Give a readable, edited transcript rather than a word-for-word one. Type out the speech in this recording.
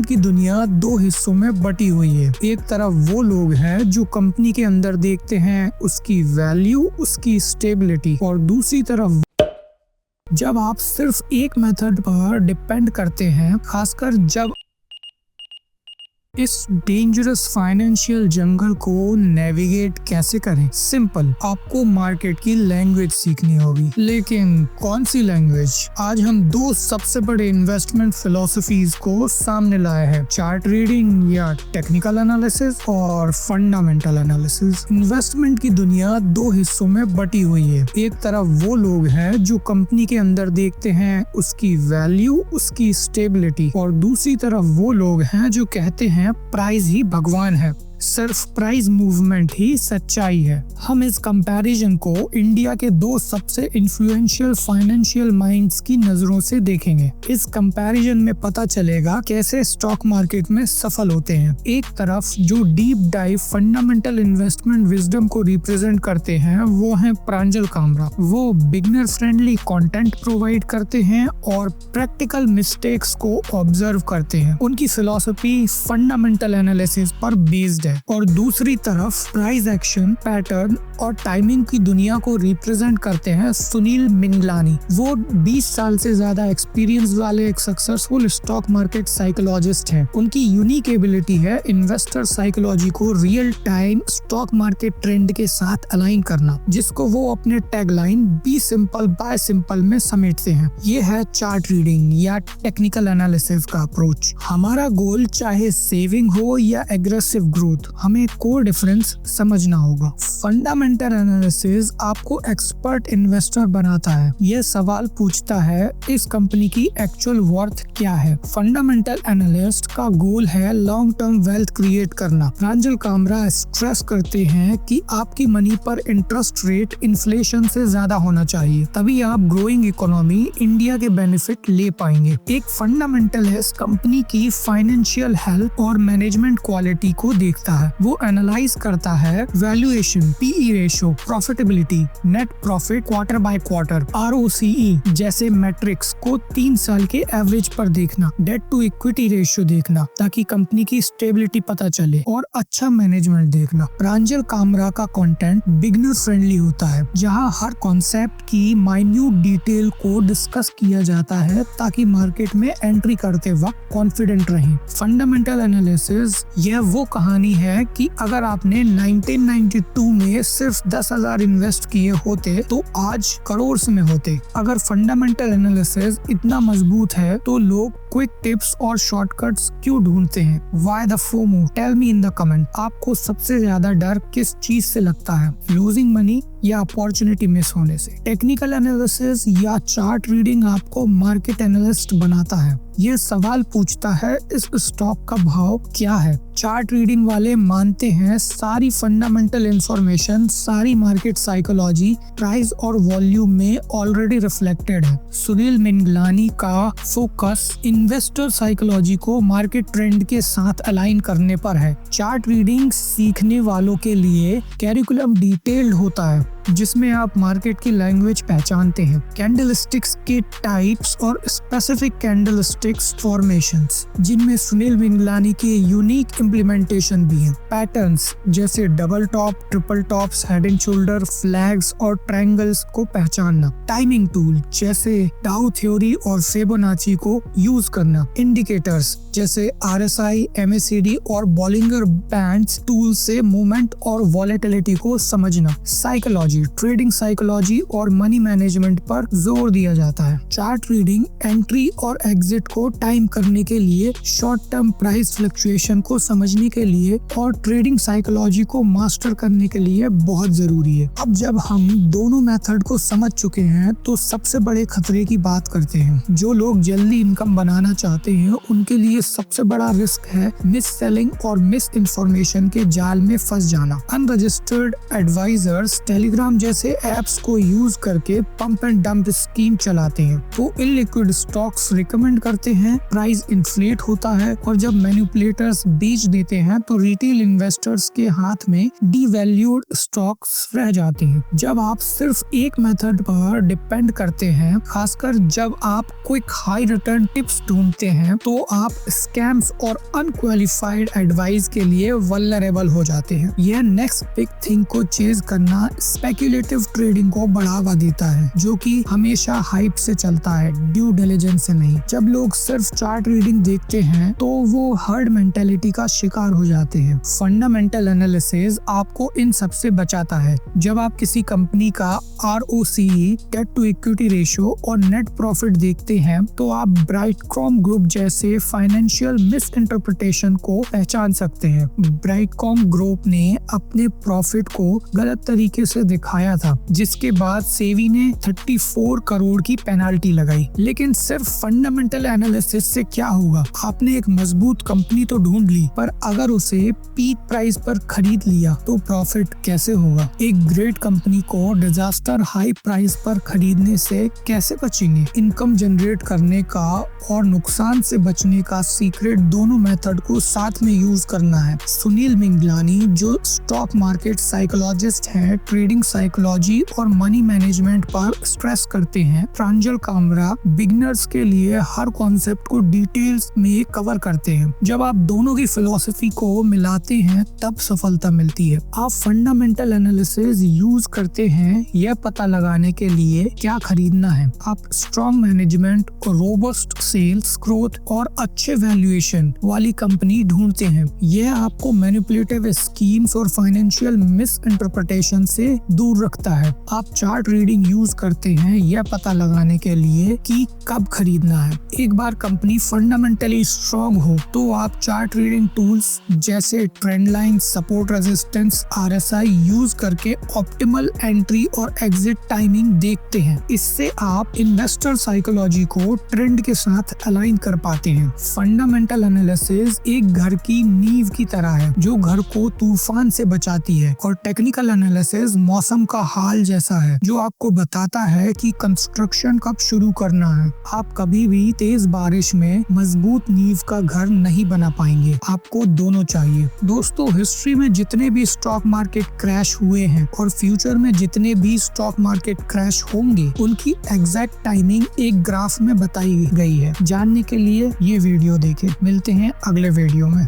की दुनिया दो हिस्सों में बटी हुई है। एक तरफ वो लोग हैं जो कंपनी के अंदर देखते हैं उसकी वैल्यू, उसकी स्टेबिलिटी, और दूसरी तरफ जब आप सिर्फ एक मेथड पर डिपेंड करते हैं, खासकर जब इस डेंजरस फाइनेंशियल जंगल को नेविगेट कैसे करें। सिंपल, आपको मार्केट की लैंग्वेज सीखनी होगी। लेकिन कौन सी लैंग्वेज? आज हम दो सबसे बड़े इन्वेस्टमेंट फिलोसफीज को सामने लाए हैं, चार्ट रीडिंग या टेक्निकल एनालिसिस और फंडामेंटल एनालिसिस। इन्वेस्टमेंट की दुनिया दो हिस्सों में बटी हुई है। एक तरफ वो लोग हैं जो कंपनी के अंदर देखते हैं उसकी वैल्यू, उसकी स्टेबिलिटी, और दूसरी तरफ वो लोग हैं जो कहते हैं प्राइस ही भगवान है, सिर्फ प्राइस मूवमेंट ही सच्चाई है। हम इस कंपैरिजन को इंडिया के दो सबसे इन्फ्लुएंशियल फाइनेंशियल माइंड्स की नजरों से देखेंगे। इस कंपैरिजन में पता चलेगा कैसे स्टॉक मार्केट में सफल होते हैं। एक तरफ जो deep dive fundamental investment wisdom को रिप्रेजेंट करते हैं वो हैं प्रांजल कामरा। वो बिगनर फ्रेंडली कंटेंट प्रोवाइड करते हैं और प्रैक्टिकल मिस्टेक्स को ऑब्जर्व करते हैं। उनकी फिलॉसफी फंडामेंटल एनालिसिस पर बेस्ड है। और दूसरी तरफ प्राइस एक्शन, पैटर्न और टाइमिंग की दुनिया को रिप्रेजेंट करते हैं सुनील मिंगलानी। वो 20 साल से ज्यादा एक्सपीरियंस वाले एक सक्सेसफुल स्टॉक मार्केट साइकोलॉजिस्ट हैं। उनकी यूनिक एबिलिटी है इन्वेस्टर साइकोलॉजी को real time stock market trend के साथ अलाइन करना, जिसको वो अपने tagline be simple by simple में समेटते हैं। ये है चार्ट रीडिंग या टेक्निकल एनालिसिस का अप्रोच। हमारा गोल चाहे सेविंग हो या एग्रेसिव ग्रोथ, हमें कोर डिफरेंस समझना होगा। फंडामेंटल एनालिसिस आपको एक्सपर्ट इन्वेस्टर बनाता है। यह सवाल पूछता है इस कंपनी की एक्चुअल वर्थ क्या है। फंडामेंटल एनालिस्ट का गोल है लॉन्ग टर्म वेल्थ क्रिएट करना। प्रांजल कामरा स्ट्रेस करते हैं कि आपकी मनी पर इंटरेस्ट रेट इन्फ्लेशन से ज्यादा होना चाहिए, तभी आप ग्रोइंग इकोनॉमी इंडिया के बेनिफिट ले पाएंगे। एक फंडामेंटलिस्ट कंपनी की फाइनेंशियल हेल्थ और मैनेजमेंट क्वालिटी को देखता है। वो एनालाइज करता है valuation, PE ratio, profitability, net profit quarter by quarter, ROCE जैसे मैट्रिक्स को 3 साल के एवरेज पर देखना, डेट टू इक्विटी रेशियो देखना ताकि कंपनी की स्टेबिलिटी पता चले, और अच्छा मैनेजमेंट देखना। प्रांजल कामरा का कंटेंट बिगनर फ्रेंडली होता है, जहां हर कॉन्सेप्ट की माइन्यूट डिटेल को डिस्कस किया जाता है ताकि मार्केट में एंट्री करते वक्त कॉन्फिडेंट रहें। फंडामेंटल एनालिसिस यह वो कहानी है कि अगर आपने 1992 में सिर्फ 10,000 इन्वेस्ट किए होते तो आज करोड़ में होते। अगर फंडामेंटल एनालिसिस इतना मजबूत है तो लोग क्विक टिप्स और शॉर्टकट्स क्यों ढूंढते हैं? Why the FOMO? Tell me in the comment। आपको सबसे ज्यादा डर किस चीज से लगता है, लूजिंग मनी या अपॉर्चुनिटी मिस होने से? टेक्निकल एनालिसिस या चार्ट रीडिंग आपको मार्केट एनालिस्ट बनाता है। ये सवाल पूछता है इस स्टॉक का भाव क्या है। चार्ट रीडिंग वाले मानते हैं सारी फंडामेंटल इंफॉर्मेशन, सारी मार्केट साइकोलॉजी प्राइस और वॉल्यूम में ऑलरेडी रिफ्लेक्टेड है। सुनील मिंगलानी का फोकस इन्वेस्टर साइकोलॉजी को मार्केट ट्रेंड के साथ अलाइन करने पर है। चार्ट रीडिंग सीखने वालों के लिए कैरिकुलम डिटेल्ड होता है, जिसमें आप मार्केट की लैंग्वेज पहचानते हैं, कैंडलस्टिक्स के टाइप्स और स्पेसिफिक कैंडलस्टिक्स फॉर्मेशंस, जिनमें सुनील मिंगलानी के यूनिक इम्प्लीमेंटेशन भी हैं। पैटर्न्स जैसे double top, triple tops, head and shoulder, flags और ट्रायंगल्स को पहचानना। टाइमिंग टूल जैसे डाउ थ्योरी और फिबोनाची को यूज करना। इंडिकेटर्स जैसे RSI, MACD और बॉलिंगर बैंड्स टूल से मूवमेंट और वॉलेटिलिटी को समझना। साइकोलॉजी, ट्रेडिंग साइकोलॉजी और मनी मैनेजमेंट पर जोर दिया जाता है। चार्ट रीडिंग एंट्री और एग्जिट को टाइम करने के लिए, शॉर्ट टर्म प्राइस फ्लक्चुएशन को समझने के लिए और ट्रेडिंग साइकोलॉजी को मास्टर करने के लिए बहुत जरूरी है। अब जब हम दोनों मेथड को समझ चुके हैं तो सबसे बड़े खतरे की बात करते हैं। जो लोग जल्दी इनकम बनाना चाहते हैं उनके लिए सबसे बड़ा रिस्क है मिस सेलिंग और मिस इन्फॉर्मेशन के जाल में फंस जाना। अनरजिस्टर्ड एडवाइजर्स टेलीग्राम टेलीग्राम जैसे एप्स को यूज करके पंप एंड डंप स्कीम चलाते हैं। वो इलिक्विड स्टॉक्स रिकमेंड करते हैं, प्राइस इन्फ्लेट होता है और जब मैनिपुलेटर्स बेच देते हैं तो रिटेल इन्वेस्टर्स के हाथ में डीवैल्यूड स्टॉक्स रह जाते हैं। जब आप सिर्फ एक मेथड पर डिपेंड करते हैं, खासकर जब आप क्विक हाई रिटर्न टिप्स ढूंढते हैं, तो आप स्कैम्स और अनक्वालिफाइड एडवाइस के लिए वल्नरेबल हो जाते हैं। यह नेक्स्ट बिग थिंग को चेज करना स्पेक्युलेटिव ट्रेडिंग को बढ़ावा देता है, जो कि हमेशा हाइप से चलता है, ड्यू डिलिजेंस से नहीं। जब लोग सिर्फ चार्ट रीडिंग देखते हैं तो वो हर्ड मेंटेलिटी का शिकार हो जाते हैं। फंडामेंटल एनालिसिस आपको इन सब से बचाता है। जब आप किसी कंपनी का ROCE, debt to equity ratio और नेट प्रॉफिट देखते हैं तो आप ब्राइटकॉम ग्रुप जैसे फाइनेंशियल मिस इंटरप्रिटेशन को पहचान सकते हैं। ब्राइटकॉम ग्रुप ने अपने प्रॉफिट को गलत तरीके से दिखाया था, जिसके बाद सेबी ने 34 करोड़ की पेनाल्टी लगाई। लेकिन सिर्फ फंडामेंटल एनालिसिस से क्या होगा? आपने एक मजबूत कंपनी तो ढूंढ ली, पर अगर उसे पीक प्राइस पर खरीद लिया तो प्रॉफिट कैसे होगा? एक ग्रेट कंपनी को डिजास्टर हाई प्राइस पर खरीदने से कैसे बचेंगे? इनकम जनरेट करने का और नुकसान से बचने का सीक्रेट दोनों मेथड को साथ में यूज करना है। सुनील मिंगलानी, जो स्टॉक मार्केट साइकोलॉजिस्ट है, ट्रेडिंग साइकोलॉजी और मनी मैनेजमेंट पर स्ट्रेस करते हैं। प्रांजल कामरा बिगिनर्स के लिए हर कॉन्सेप्ट को डिटेल्स में कवर करते हैं। जब आप दोनों की फिलॉसफी को मिलाते हैं तब सफलता मिलती है। आप फंडामेंटल एनालिसिस यूज करते हैं यह पता लगाने के लिए क्या खरीदना है। आप strong management, robust sales growth और अच्छे वैल्यूएशन वाली कंपनी ढूंढते हैं। यह आपको मैनिपुलेटिव स्कीम्स और फाइनेंशियल मिस इंटरप्रिटेशन से दूर रखता है। आप चार्ट रीडिंग यूज करते हैं यह पता लगाने के लिए कि कब खरीदना है। एक बार कंपनी फंडामेंटली स्ट्रॉन्ग हो तो आप चार्ट रीडिंग टूल्स जैसे trend line, support, resistance, RSI use करके ऑप्टिमल एंट्री और एग्जिट टाइमिंग देखते हैं। इससे आप इन्वेस्टर साइकोलॉजी को ट्रेंड के साथ अलाइन कर पाते हैं। फंडामेंटल एनालिसिस एक घर की नींव की तरह है जो घर को तूफान से बचाती है, और टेक्निकल एनालिसिस मौसम का हाल जैसा है जो आपको बताता है कि कंस्ट्रक्शन कब शुरू करना है। आप कभी भी तेज बारिश में मजबूत नींव का घर नहीं बना पाएंगे, आपको दोनों चाहिए। दोस्तों, हिस्ट्री में जितने भी स्टॉक मार्केट क्रैश हुए हैं और फ्यूचर में जितने भी स्टॉक मार्केट क्रैश होंगे, उनकी एग्जैक्ट टाइमिंग एक ग्राफ में बताई गई है। जानने के लिए ये वीडियो देखें। मिलते हैं अगले वीडियो में।